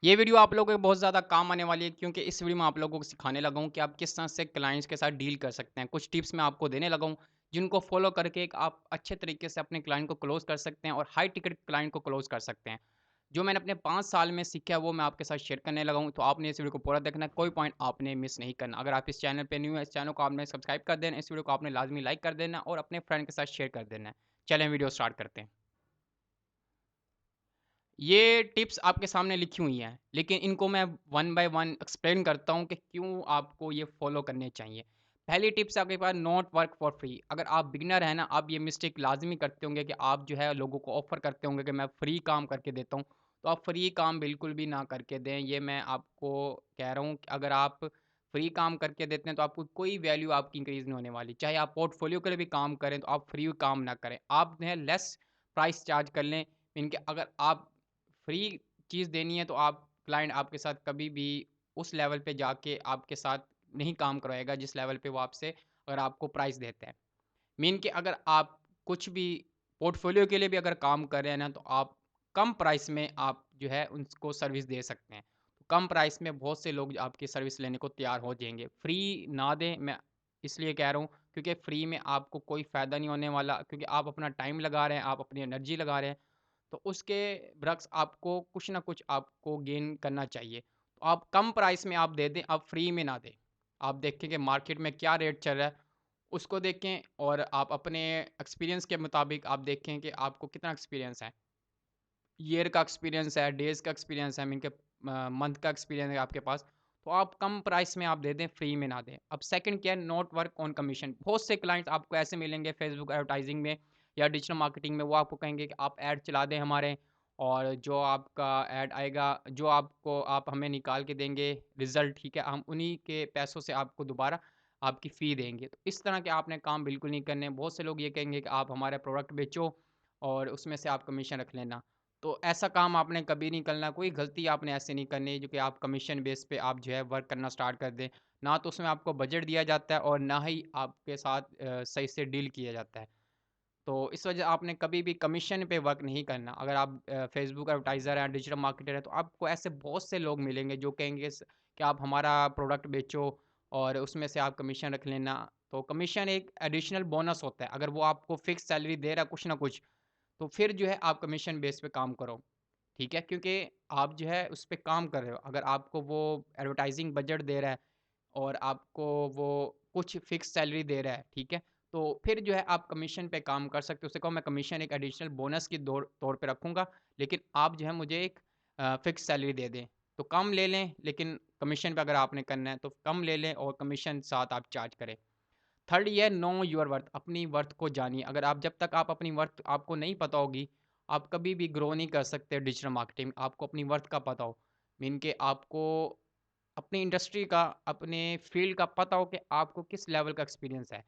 ये वीडियो आप लोगों को बहुत ज़्यादा काम आने वाली है क्योंकि इस वीडियो में आप लोगों को सिखाने लगा हूँ कि आप किस तरह से क्लाइंट्स के साथ डील कर सकते हैं। कुछ टिप्स मैं आपको देने लगा हूँ, जिनको फॉलो करके एक आप अच्छे तरीके से अपने क्लाइंट को क्लोज़ कर सकते हैं और हाई टिकट क्लाइंट को क्लोज़ कर सकते हैं। जो मैंने अपने 5 साल में सीखा है वो मैं आपके साथ शेयर करने लगा हूँ, तो आपने इस वीडियो को पूरा देखना है, कोई पॉइंट आपने मिस नहीं करना। अगर आप इस चैनल पे न्यू हैं, इस चैनल को आपने सब्सक्राइब कर देना, इस वीडियो को आपने लाज़मी लाइक कर देना और अपने फ्रेंड के साथ शेयर कर देना है। चलें वीडियो स्टार्ट करते हैं। ये टिप्स आपके सामने लिखी हुई हैं, लेकिन इनको मैं वन बाय वन एक्सप्लेन करता हूँ कि क्यों आपको ये फॉलो करने चाहिए। पहली टिप्स आपके पास नॉट वर्क फॉर फ्री। अगर आप बिगिनर हैं ना, आप ये मिस्टेक लाज़मी करते होंगे कि आप जो है लोगों को ऑफ़र करते होंगे कि मैं फ्री काम करके देता हूँ, तो आप फ्री काम बिल्कुल भी ना करके दें। ये मैं आपको कह रहा हूँ कि अगर आप फ्री काम करके देते हैं, तो आपको कोई वैल्यू आपकी इंक्रीज़ नहीं होने वाली। चाहे आप पोर्टफ़ोलियो के लिए भी काम करें, तो आप फ्री काम ना करें। आप जो है लेस प्राइस चार्ज कर लें। इनके अगर आप फ्री चीज़ देनी है तो आप क्लाइंट आपके साथ कभी भी उस लेवल पे जाके आपके साथ नहीं काम करवाएगा जिस लेवल पे वो आपसे अगर आपको प्राइस देते हैं। मीन कि अगर आप कुछ भी पोर्टफोलियो के लिए भी अगर काम कर रहे हैं ना, तो आप कम प्राइस में आप जो है उनको सर्विस दे सकते हैं। तो कम प्राइस में बहुत से लोग आपकी सर्विस लेने को तैयार हो जाएँगे। फ्री ना दें, मैं इसलिए कह रहा हूँ क्योंकि फ्री में आपको कोई फ़ायदा नहीं होने वाला, क्योंकि आप अपना टाइम लगा रहे हैं, आप अपनी एनर्जी लगा रहे हैं। तो उसके बरक्स आपको कुछ ना कुछ आपको गेन करना चाहिए। तो आप कम प्राइस में आप दे दें, आप फ्री में ना दें। आप देखें कि मार्केट में क्या रेट चल रहा है, उसको देखें और आप अपने एक्सपीरियंस के मुताबिक आप देखें कि आपको कितना एक्सपीरियंस है। ईयर का एक्सपीरियंस है, डेज़ का एक्सपीरियंस है, मीन के मंथ का एक्सपीरियंस है आपके पास, तो आप कम प्राइस में आप दे दें, फ्री में ना दें। अब सेकंड क्या है, नॉट वर्क ऑन कमीशन। बहुत से क्लाइंट्स आपको ऐसे मिलेंगे फेसबुक एडवर्टाइजिंग में या डिजिटल मार्केटिंग में, वो आपको कहेंगे कि आप ऐड चला दें हमारे, और जो आपका ऐड आएगा, जो आपको आप हमें निकाल के देंगे रिज़ल्ट, ठीक है, हम उन्हीं के पैसों से आपको दोबारा आपकी फ़ी देंगे। तो इस तरह के आपने काम बिल्कुल नहीं करने। बहुत से लोग ये कहेंगे कि आप हमारा प्रोडक्ट बेचो और उसमें से आप कमीशन रख लेना। तो ऐसा काम आपने कभी नहीं करना, कोई गलती आपने ऐसे नहीं करनी जो कि आप कमीशन बेस पे आप जो है वर्क करना स्टार्ट कर दें। ना तो उसमें आपको बजट दिया जाता है और ना ही आपके साथ सही से डील किया जाता है। तो इस वजह आपने कभी भी कमीशन पे वर्क नहीं करना। अगर आप फेसबुक एडवर्टाइज़र हैं, डिजिटल मार्केटर हैं, तो आपको ऐसे बहुत से लोग मिलेंगे जो कहेंगे कि आप हमारा प्रोडक्ट बेचो और उसमें से आप कमीशन रख लेना। तो कमीशन एक एडिशनल बोनस होता है। अगर वो आपको फिक्स सैलरी दे रहा है कुछ ना कुछ, तो फिर जो है आप कमीशन बेस पे काम करो। ठीक है? क्योंकि आप जो है उस पे काम कर रहे हो। अगर आपको वो एडवर्टाइज़िंग बजट दे रहा है और आपको वो कुछ फ़िक्स सैलरी दे रहा है, ठीक है? तो फिर जो है आप कमीशन पे काम कर सकते हो। उसे कहो मैं कमीशन एक एडिशनल बोनस के तौर पे रखूँगा, लेकिन आप जो है मुझे एक फ़िक्स सैलरी दे दें। तो कम ले लें, लेकिन कमीशन पे अगर आपने करना है तो कम ले लें और कमीशन साथ आप चार्ज करें। थर्ड ये है नो योर वर्थ। अपनी वर्थ को जानिए। अगर आप जब तक आप अपनी वर्थ आपको नहीं पता होगी, आप कभी भी ग्रो नहीं कर सकते डिजिटल मार्केटिंग। आपको अपनी वर्थ का पता हो, मीन के आपको अपनी इंडस्ट्री का, अपने फील्ड का पता हो कि आपको किस लेवल का एक्सपीरियंस है।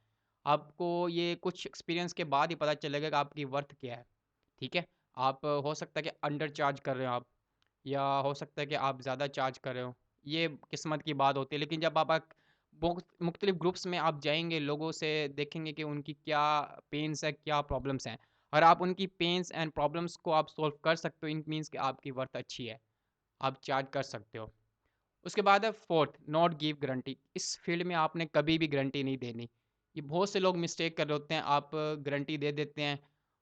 आपको ये कुछ एक्सपीरियंस के बाद ही पता चलेगा कि आपकी वर्थ क्या है, ठीक है? आप हो सकता है कि अंडर चार्ज कर रहे हो आप, या हो सकता है कि आप ज़्यादा चार्ज कर रहे हो। ये किस्मत की बात होती है, लेकिन जब आप मुख्तलिफ ग्रुप्स में आप जाएँगे, लोगों से देखेंगे कि उनकी क्या पेन्स है, क्या प्रॉब्लम्स हैं। और आप उनकी पेन्स एंड प्रॉब्लम्स को आप सॉल्व कर सकते हो, इट मीन्स कि आपकी वर्थ अच्छी है, आप चार्ज कर सकते हो। उसके बाद है फोर्थ, नॉट गिव गारंटी। इस फील्ड में आपने कभी भी गारंटी नहीं देनी। ये बहुत से लोग मिस्टेक कर रहे होते हैं, आप गारंटी दे देते हैं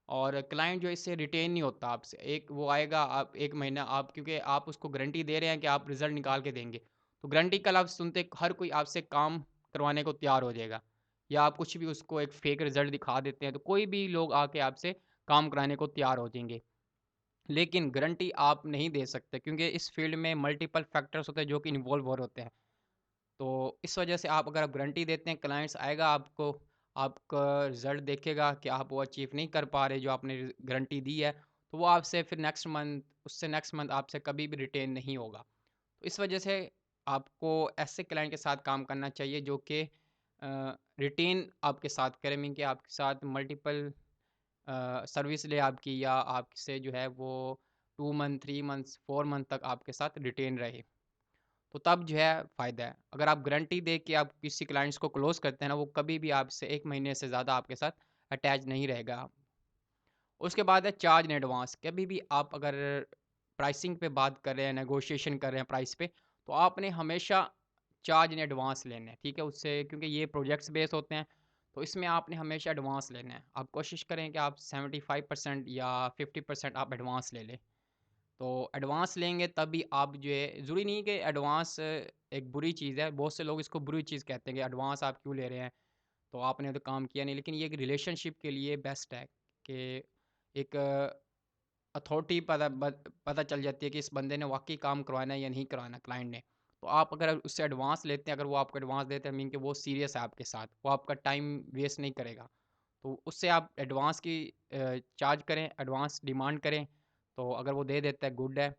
और क्लाइंट जो है इससे रिटेन नहीं होता आपसे। एक वो आएगा, आप 1 महीना आप, क्योंकि आप उसको गारंटी दे रहे हैं कि आप रिज़ल्ट निकाल के देंगे। तो गारंटी कल आप सुनते हर कोई आपसे काम करवाने को तैयार हो जाएगा, या आप कुछ भी उसको एक फेक रिज़ल्ट दिखा देते हैं, तो कोई भी लोग आके आपसे काम कराने को तैयार हो जाएँगे। लेकिन गारंटी आप नहीं दे सकते, क्योंकि इस फील्ड में मल्टीपल फैक्टर्स होते हैं जो कि इन्वॉल्व हो रहे होते हैं। तो इस वजह से आप अगर गारंटी देते हैं, क्लाइंट्स आएगा आपको, आपका रिज़ल्ट देखेगा कि आप वो अचीव नहीं कर पा रहे जो आपने गारंटी दी है, तो वो आपसे फिर नेक्स्ट मंथ, उससे नेक्स्ट मंथ आपसे कभी भी रिटेन नहीं होगा। तो इस वजह से आपको ऐसे क्लाइंट के साथ काम करना चाहिए जो कि रिटेन आपके साथ करें, मीन कि आपके साथ मल्टीपल सर्विस ले आपकी, या आपसे जो है वो 2 मंथ, 3 मंथ्स, 4 मंथ तक आपके साथ रिटेन रहे। तो तब जो है फ़ायदा है। अगर आप गारंटी दे के आप किसी क्लाइंट्स को क्लोज़ करते हैं ना, वो कभी भी आपसे 1 महीने से ज़्यादा आपके साथ अटैच नहीं रहेगा। उसके बाद है चार्ज इन एडवांस। कभी भी आप अगर प्राइसिंग पे बात कर रहे हैं, नेगोशिएशन कर रहे हैं प्राइस पे, तो आपने हमेशा चार्ज इन एडवांस लेना है, ठीक है? उससे क्योंकि ये प्रोजेक्ट्स बेस होते हैं, तो इसमें आपने हमेशा एडवांस लेना है। आप कोशिश करें कि आप 75% या 50% आप एडवांस ले लें। तो एडवांस लेंगे तभी आप जो है, ज़रूरी नहीं कि एडवांस एक बुरी चीज़ है, बहुत से लोग इसको बुरी चीज़ कहते हैं कि एडवांस आप क्यों ले रहे हैं, तो आपने तो काम किया नहीं। लेकिन ये एक रिलेशनशिप के लिए बेस्ट है कि एक अथॉरिटी पता चल जाती है कि इस बंदे ने वाक़ई काम करवाना है या नहीं करवाना क्लाइंट ने। तो आप अगर उससे एडवांस लेते हैं, अगर वो आपको एडवांस देते हैं मीन कि वो सीरियस है आपके साथ, वो आपका टाइम वेस्ट नहीं करेगा। तो उससे आप एडवांस की चार्ज करें, एडवांस डिमांड करें, तो अगर वो दे देता है गुड है,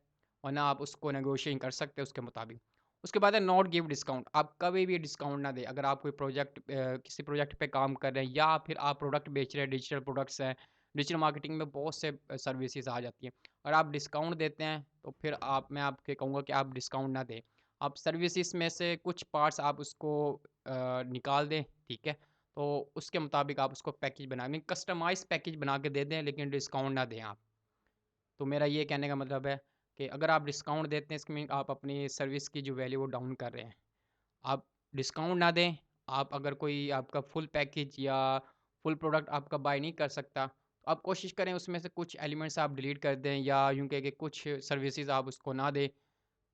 वरना आप उसको नेगोशिएशन कर सकते हैं उसके मुताबिक। उसके बाद है नॉट गिव डिस्काउंट, आप कभी भी डिस्काउंट ना दें। अगर आप कोई प्रोजेक्ट किसी प्रोजेक्ट पे काम कर रहे हैं या फिर आप प्रोडक्ट बेच रहे हैं, डिजिटल प्रोडक्ट्स हैं, डिजिटल मार्केटिंग में बहुत से सर्विसेज आ जाती हैं। अगर आप डिस्काउंट देते हैं तो फिर मैं आपके कहूँगा कि आप डिस्काउंट ना दें। आप सर्विसेज में से कुछ पार्ट्स आप उसको निकाल दें, ठीक है? तो उसके मुताबिक आप उसको पैकेज बना दें, कस्टमाइज़ पैकेज बना के दे दें, लेकिन डिस्काउंट ना दें आप। तो मेरा ये कहने का मतलब है कि अगर आप डिस्काउंट देते हैं, इसके मीन आप अपनी सर्विस की जो वैल्यू वो डाउन कर रहे हैं। आप डिस्काउंट ना दें, आप अगर कोई आपका फुल पैकेज या फुल प्रोडक्ट आपका बाय नहीं कर सकता, तो आप कोशिश करें उसमें से कुछ एलिमेंट्स आप डिलीट कर दें या यूँ कहें कि कुछ सर्विसेज़ आप उसको ना दें।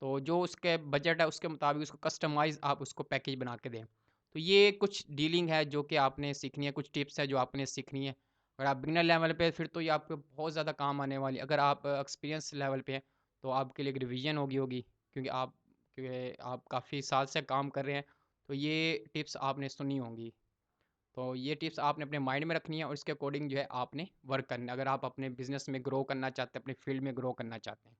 तो जो उसके बजट है उसके मुताबिक उसको कस्टमाइज़ आप उसको पैकेज बना के दें। तो ये कुछ डीलिंग है जो कि आपने सीखनी है, कुछ टिप्स है जो आपने सीखनी है। अगर आप बिगिनर लेवल पे हैं फिर तो ये आपको बहुत ज़्यादा काम आने वाली है। अगर आप एक्सपीरियंस लेवल पे हैं तो आपके लिए एक रिवीजन होगी क्योंकि आप काफ़ी साल से काम कर रहे हैं, तो ये टिप्स आपने सुनी होंगी। तो ये टिप्स आपने अपने माइंड में रखनी है और इसके अकॉर्डिंग जो है आपने वर्क करना है, अगर आप अपने बिज़नेस में ग्रो करना चाहते हैं, अपने फील्ड में ग्रो करना चाहते हैं।